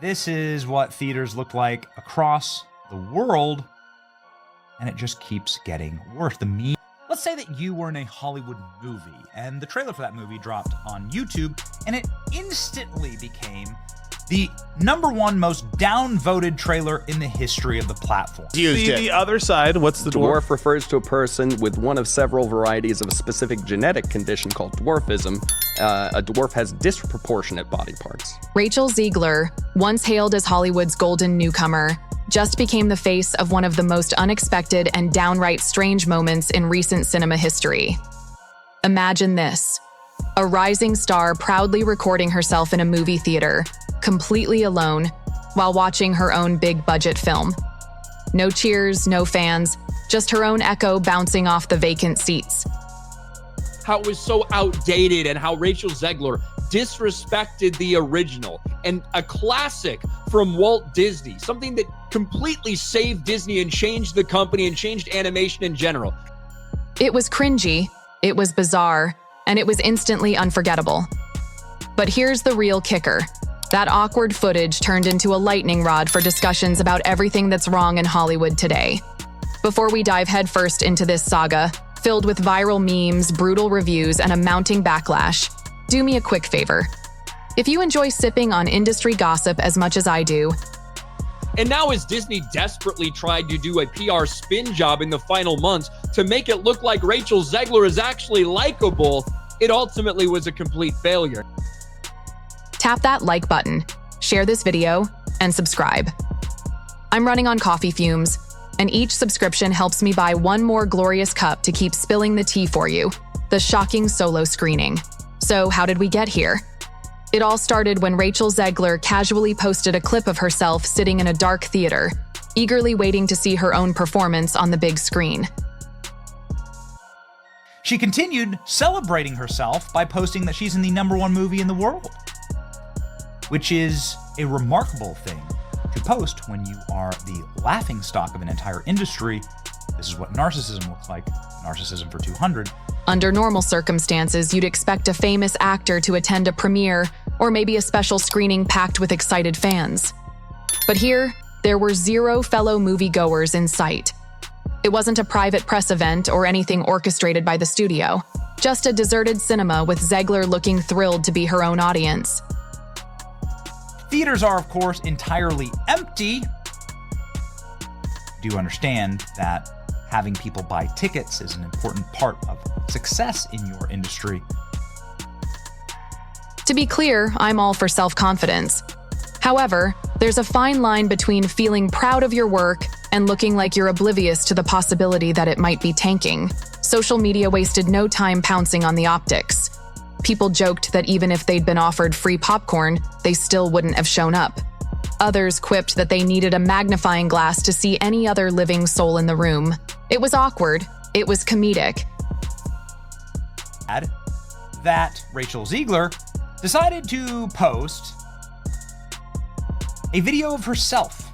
This is what theaters look like across the world, and it just keeps getting worse. The meme. Let's say that you were in a Hollywood movie, and the trailer for that movie dropped on YouTube, and it instantly became the #1 most downvoted trailer in the history of the platform. See the other side. What's the dwarf? Dwarf refers to a person with one of several varieties of a specific genetic condition called dwarfism. A dwarf has disproportionate body parts. Rachel Zegler, once hailed as Hollywood's golden newcomer, just became the face of one of the most unexpected and downright strange moments in recent cinema history. Imagine this: a rising star proudly recording herself in a movie theater, completely alone, while watching her own big-budget film. No cheers, no fans, just her own echo bouncing off the vacant seats. How it was so outdated and how Rachel Zegler disrespected the original and a classic from Walt Disney, something that completely saved Disney and changed the company and changed animation in general. It was cringy, it was bizarre, and it was instantly unforgettable. But here's the real kicker. That awkward footage turned into a lightning rod for discussions about everything that's wrong in Hollywood today. Before we dive headfirst into this saga, filled with viral memes, brutal reviews, and a mounting backlash, do me a quick favor. If you enjoy sipping on industry gossip as much as I do, And now as Disney desperately tried to do a PR spin job in the final months to make it look like Rachel Zegler is actually likable, it ultimately was a complete failure. tap that like button, share this video, and subscribe. I'm running on coffee fumes, and each subscription helps me buy one more glorious cup to keep spilling the tea for you, the shocking solo screening. So how did we get here? It all started when Rachel Zegler casually posted a clip of herself sitting in a dark theater, eagerly waiting to see her own performance on the big screen. She continued celebrating herself by posting that she's in the #1 movie in the world, which is a remarkable thing to post when you are the laughingstock of an entire industry. This is what narcissism looks like. Narcissism for 200. Under normal circumstances, you'd expect a famous actor to attend a premiere or maybe a special screening packed with excited fans. But here, there were 0 fellow moviegoers in sight. It wasn't a private press event or anything orchestrated by the studio, just a deserted cinema with Zegler looking thrilled to be her own audience. Theaters are, of course, entirely empty. Do you understand that having people buy tickets is an important part of success in your industry? To be clear, I'm all for self-confidence. However, there's a fine line between feeling proud of your work and looking like you're oblivious to the possibility that it might be tanking. Social media wasted no time pouncing on the optics. People joked that even if they'd been offered free popcorn, they still wouldn't have shown up. Others quipped that they needed a magnifying glass to see any other living soul in the room. It was awkward. It was comedic. That Rachel Zegler decided to post a video of herself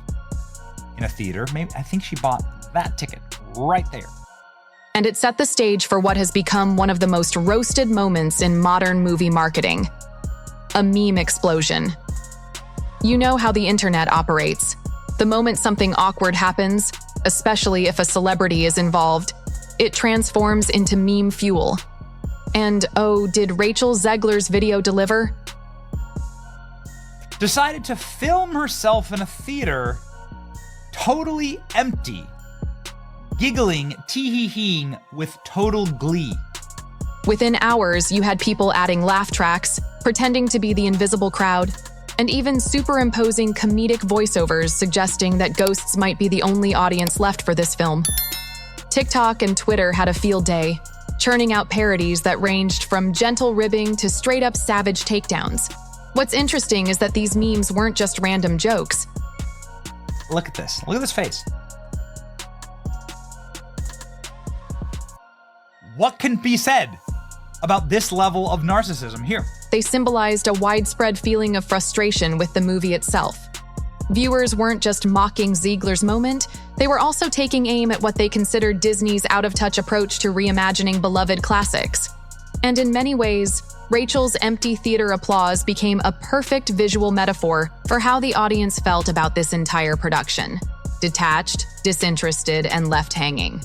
in a theater. Maybe I think she bought that ticket right there. And it set the stage for what has become one of the most roasted moments in modern movie marketing: a meme explosion. You know how the internet operates. The moment something awkward happens, especially if a celebrity is involved, it transforms into meme fuel. And oh, did Rachel Zegler's video deliver? Decided to film herself in a theater, totally empty, giggling, tee-hee-heeing with total glee. Within hours, you had people adding laugh tracks, pretending to be the invisible crowd, and even superimposing comedic voiceovers suggesting that ghosts might be the only audience left for this film. TikTok and Twitter had a field day, churning out parodies that ranged from gentle ribbing to straight-up savage takedowns. What's interesting is that these memes weren't just random jokes. Look at this. Look at this face. What can be said about this level of narcissism here? They symbolized a widespread feeling of frustration with the movie itself. Viewers weren't just mocking Zegler's moment, they were also taking aim at what they considered Disney's out-of-touch approach to reimagining beloved classics. And in many ways, Rachel's empty theater applause became a perfect visual metaphor for how the audience felt about this entire production: detached, disinterested, and left hanging.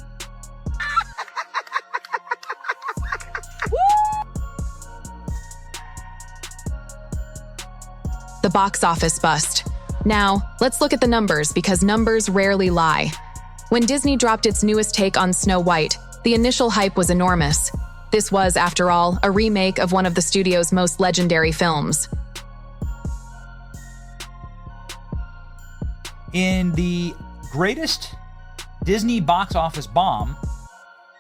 The box office bust. Now, let's look at the numbers, because numbers rarely lie. When Disney dropped its newest take on Snow White, the initial hype was enormous. This was, after all, a remake of one of the studio's most legendary films. In the greatest Disney box office bomb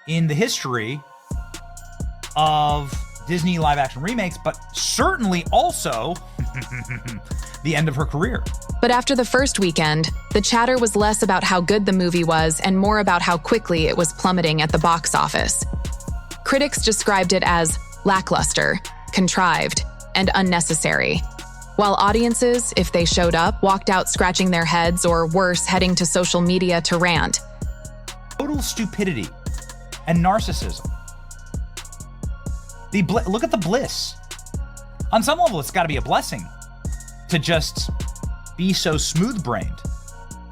in the history of Disney live-action remakes, but certainly also the end of her career. But after the first weekend, the chatter was less about how good the movie was and more about how quickly it was plummeting at the box office. Critics described it as lackluster, contrived, and unnecessary, while audiences, if they showed up, walked out scratching their heads or worse, heading to social media to rant. Total stupidity and narcissism. Look at the bliss. On some level, it's got to be a blessing to just be so smooth-brained.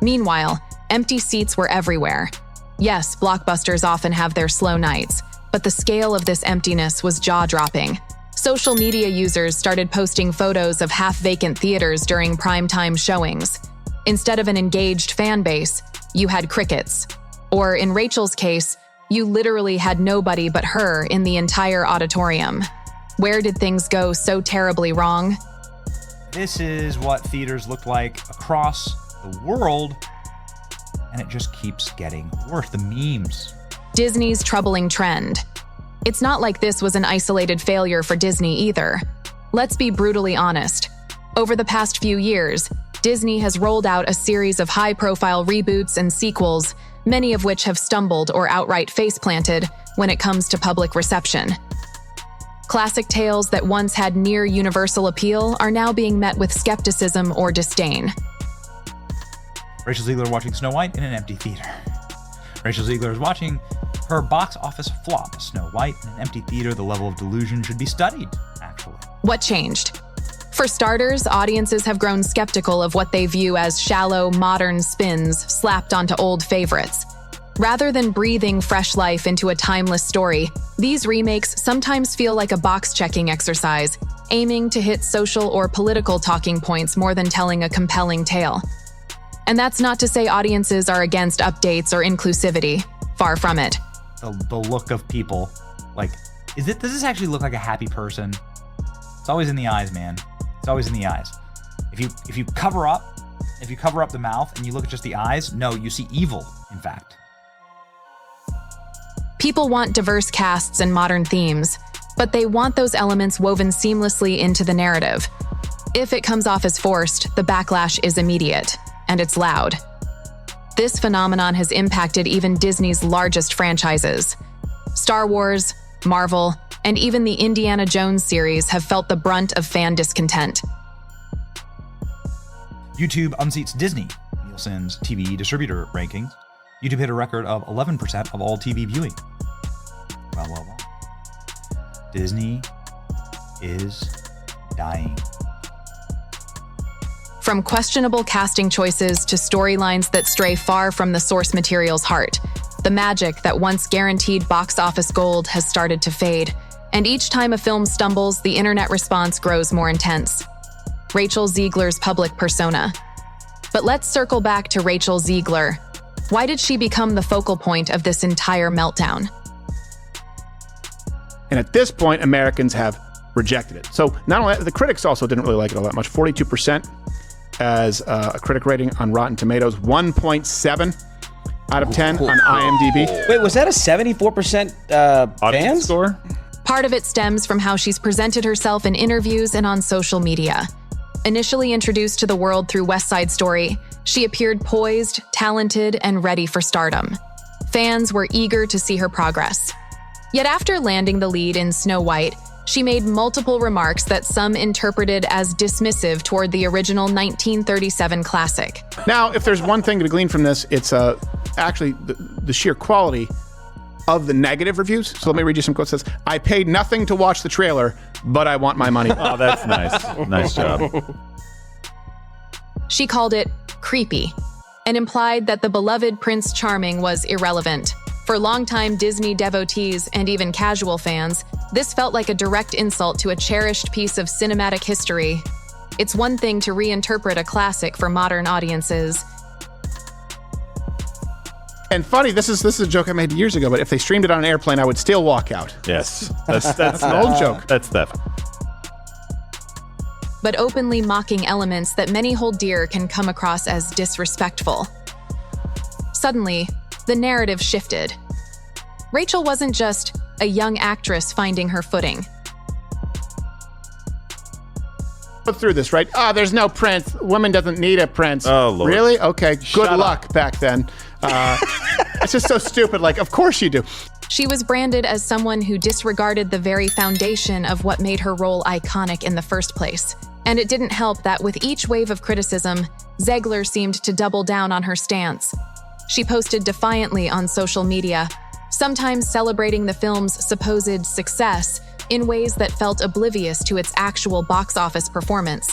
Meanwhile, empty seats were everywhere. Yes, blockbusters often have their slow nights, but the scale of this emptiness was jaw-dropping. Social media users started posting photos of half-vacant theaters during primetime showings. Instead of an engaged fan base, you had crickets. Or in Rachel's case, you literally had nobody but her in the entire auditorium. Where did things go so terribly wrong? This is what theaters look like across the world, and it just keeps getting worse. The memes. Disney's troubling trend. It's not like this was an isolated failure for Disney either. Let's be brutally honest. Over the past few years, Disney has rolled out a series of high-profile reboots and sequels, many of which have stumbled or outright face-planted when it comes to public reception. Classic tales that once had near universal appeal are now being met with skepticism or disdain. Rachel Zegler watching Snow White in an empty theater. Rachel Zegler is watching her box office flop, Snow White in an empty theater. The level of delusion should be studied, actually. What changed? For starters, audiences have grown skeptical of what they view as shallow, modern spins slapped onto old favorites. Rather than breathing fresh life into a timeless story, these remakes sometimes feel like a box-checking exercise, aiming to hit social or political talking points more than telling a compelling tale. And that's not to say audiences are against updates or inclusivity. Far from it. The look of people, like, does this actually look like a happy person? It's always in the eyes, man. It's always in the eyes. If you cover up the mouth and you look at just the eyes, no, you see evil, in fact. People want diverse casts and modern themes, but they want those elements woven seamlessly into the narrative. If it comes off as forced, the backlash is immediate, and it's loud. This phenomenon has impacted even Disney's largest franchises. Star Wars, Marvel, and even the Indiana Jones series have felt the brunt of fan discontent. YouTube unseats Disney, Nielsen's TV distributor rankings. YouTube hit a record of 11% of all TV viewing. Well. Disney is dying. From questionable casting choices to storylines that stray far from the source material's heart, the magic that once guaranteed box office gold has started to fade. And each time a film stumbles, the internet response grows more intense. Rachel Zegler's public persona. But let's circle back to Rachel Zegler. Why did she become the focal point of this entire meltdown? And at this point, Americans have rejected it. So not only the critics also didn't really like it all that much. 42% as a critic rating on Rotten Tomatoes, 1.7 out of 10 on IMDb. Wait, was that a 74% Audience fans? score? Part of it stems from how she's presented herself in interviews and on social media. Initially introduced to the world through West Side Story, she appeared poised, talented, and ready for stardom. Fans were eager to see her progress. Yet after landing the lead in Snow White, she made multiple remarks that some interpreted as dismissive toward the original 1937 classic. Now, if there's one thing to glean from this, it's actually the sheer quality of the negative reviews. So let me read you some quotes. It says, I paid nothing to watch the trailer, but I want my money. Oh, that's nice. Nice job. She called it creepy and implied that the beloved Prince Charming was irrelevant. For longtime Disney devotees and even casual fans, this felt like a direct insult to a cherished piece of cinematic history. It's one thing to reinterpret a classic for modern audiences. And funny, this is a joke I made years ago, but if they streamed it on an airplane, I would still walk out. Yes. That's an old joke. That's Steph. But openly mocking elements that many hold dear can come across as disrespectful. Suddenly, the narrative shifted. Rachel wasn't just a young actress finding her footing. Put through this, right? Oh, there's no prince. Woman doesn't need a prince. Oh, Lord. Really? Okay, good Shut luck up. back then. It's just so stupid. Like, of course you do. She was branded as someone who disregarded the very foundation of what made her role iconic in the first place. And it didn't help that with each wave of criticism, Zegler seemed to double down on her stance. She posted defiantly on social media, sometimes celebrating the film's supposed success in ways that felt oblivious to its actual box office performance.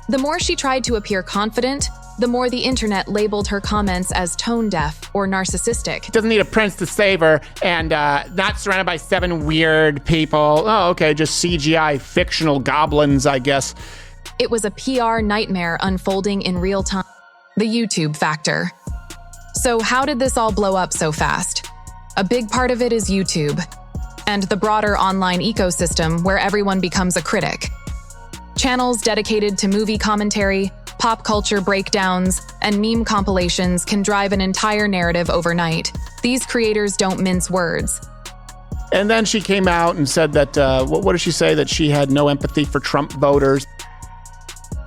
The more she tried to appear confident, the more the internet labeled her comments as tone-deaf or narcissistic. Doesn't need a prince to save her, and not surrounded by 7 weird people. Oh, okay, just CGI fictional goblins, I guess. It was a PR nightmare unfolding in real time. The YouTube factor. So how did this all blow up so fast? A big part of it is YouTube, and the broader online ecosystem where everyone becomes a critic. Channels dedicated to movie commentary, pop culture breakdowns, and meme compilations can drive an entire narrative overnight. These creators don't mince words. And then she came out and said that, what did she say? That she had no empathy for Trump voters.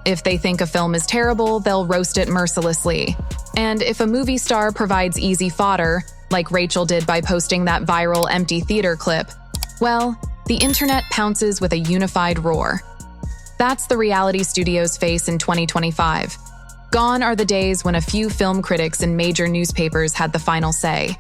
If they think a film is terrible, they'll roast it mercilessly. And if a movie star provides easy fodder, like Rachel did by posting that viral empty theater clip, well, the internet pounces with a unified roar. That's the reality studios face in 2025. Gone are the days when a few film critics and major newspapers had the final say.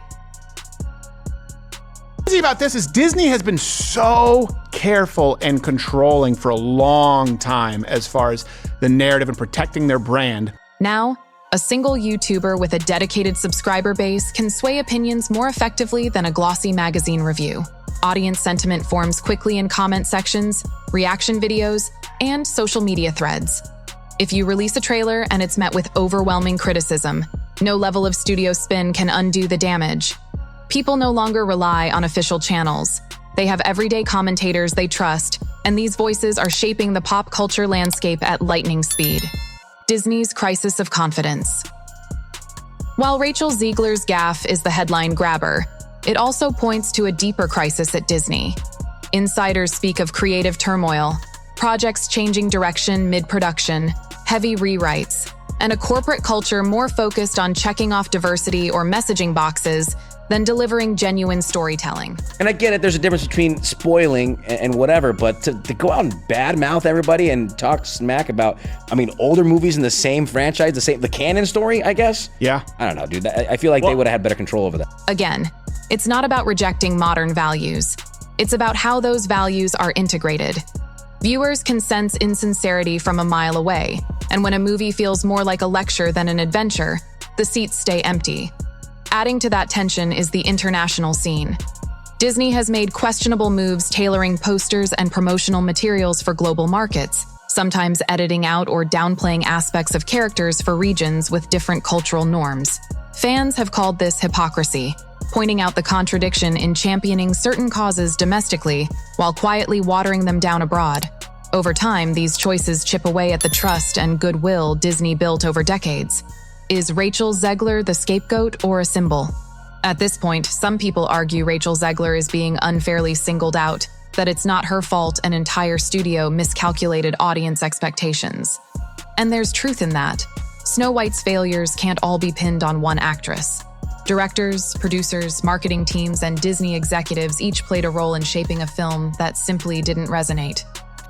What's crazy about this is Disney has been so careful and controlling for a long time as far as the narrative and protecting their brand. Now, a single YouTuber with a dedicated subscriber base can sway opinions more effectively than a glossy magazine review. Audience sentiment forms quickly in comment sections, reaction videos, and social media threads. If you release a trailer and it's met with overwhelming criticism, no level of studio spin can undo the damage. People no longer rely on official channels. They have everyday commentators they trust, and these voices are shaping the pop culture landscape at lightning speed. Disney's crisis of confidence. While Rachel Zegler's gaffe is the headline grabber, it also points to a deeper crisis at Disney. Insiders speak of creative turmoil, projects changing direction mid-production, heavy rewrites, and a corporate culture more focused on checking off diversity or messaging boxes than delivering genuine storytelling. And I get it, there's a difference between spoiling and whatever, but to go out and badmouth everybody and talk smack about, older movies in the same franchise, the canon story, I guess? Yeah. I don't know, dude. I feel like they would have had better control over that. Again, it's not about rejecting modern values. It's about how those values are integrated. Viewers can sense insincerity from a mile away, and when a movie feels more like a lecture than an adventure, the seats stay empty. Adding to that tension is the international scene. Disney has made questionable moves tailoring posters and promotional materials for global markets, sometimes editing out or downplaying aspects of characters for regions with different cultural norms. Fans have called this hypocrisy, pointing out the contradiction in championing certain causes domestically while quietly watering them down abroad. Over time, these choices chip away at the trust and goodwill Disney built over decades. Is Rachel Zegler the scapegoat or a symbol? At this point, some people argue Rachel Zegler is being unfairly singled out, that it's not her fault an entire studio miscalculated audience expectations. And there's truth in that. Snow White's failures can't all be pinned on one actress. Directors, producers, marketing teams, and Disney executives each played a role in shaping a film that simply didn't resonate.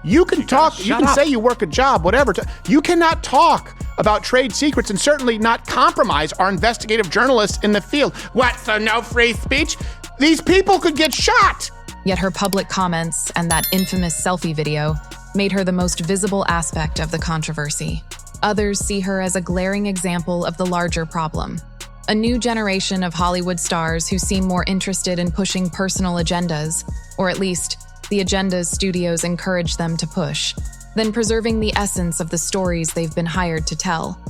You can talk, you can say you work a job, whatever. You cannot talk about trade secrets and certainly not compromise our investigative journalists in the field. What, so no free speech? These people could get shot. Yet her public comments and that infamous selfie video made her the most visible aspect of the controversy. Others see her as a glaring example of the larger problem. A new generation of Hollywood stars who seem more interested in pushing personal agendas, or at least the agendas studios encourage them to push, than preserving the essence of the stories they've been hired to tell.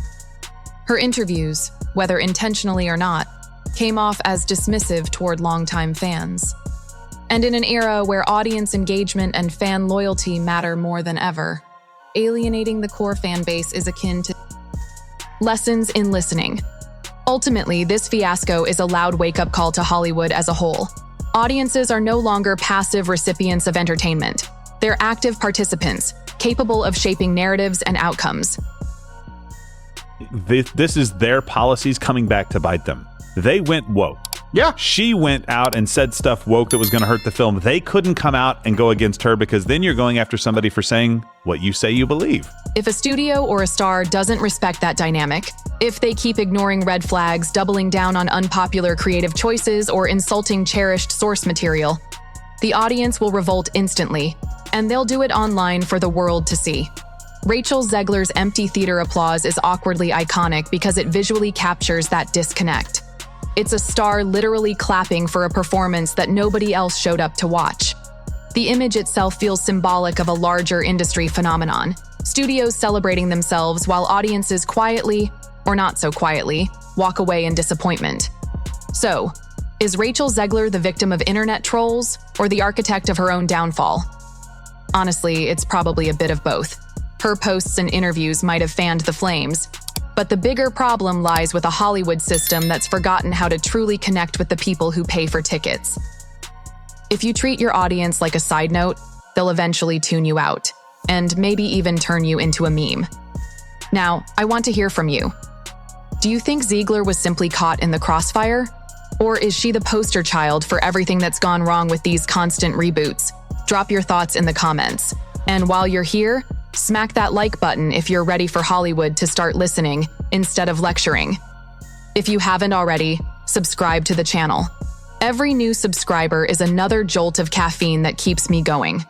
Her interviews, whether intentionally or not, came off as dismissive toward longtime fans. And in an era where audience engagement and fan loyalty matter more than ever, alienating the core fan base is akin to lessons in listening. Ultimately, this fiasco is a loud wake-up call to Hollywood as a whole. Audiences are no longer passive recipients of entertainment. They're active participants, capable of shaping narratives and outcomes. This is their policies coming back to bite them. They went woke. Yeah. She went out and said stuff woke that was going to hurt the film. They couldn't come out and go against her because then you're going after somebody for saying what you say you believe. If a studio or a star doesn't respect that dynamic, if they keep ignoring red flags, doubling down on unpopular creative choices, or insulting cherished source material, the audience will revolt instantly, and they'll do it online for the world to see. Rachel Zegler's empty theater applause is awkwardly iconic because it visually captures that disconnect. It's a star literally clapping for a performance that nobody else showed up to watch. The image itself feels symbolic of a larger industry phenomenon, studios celebrating themselves while audiences quietly, or not so quietly, walk away in disappointment. So, is Rachel Zegler the victim of internet trolls or the architect of her own downfall? Honestly, it's probably a bit of both. Her posts and interviews might have fanned the flames, but the bigger problem lies with a Hollywood system that's forgotten how to truly connect with the people who pay for tickets. If you treat your audience like a side note, they'll eventually tune you out, and maybe even turn you into a meme. Now, I want to hear from you. Do you think Zegler was simply caught in the crossfire? Or is she the poster child for everything that's gone wrong with these constant reboots? Drop your thoughts in the comments. And while you're here, smack that like button if you're ready for Hollywood to start listening instead of lecturing. If you haven't already, subscribe to the channel. Every new subscriber is another jolt of caffeine that keeps me going.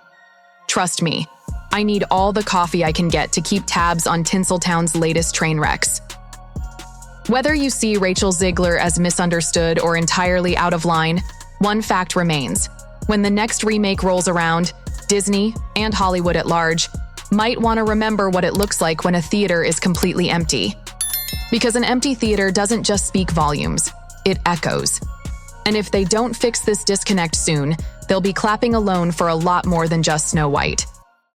Trust me, I need all the coffee I can get to keep tabs on Tinseltown's latest train wrecks. Whether you see Rachel Zegler as misunderstood or entirely out of line, one fact remains. When the next remake rolls around, Disney, and Hollywood at large, might want to remember what it looks like when a theater is completely empty. Because an empty theater doesn't just speak volumes, it echoes. And if they don't fix this disconnect soon, they'll be clapping alone for a lot more than just Snow White.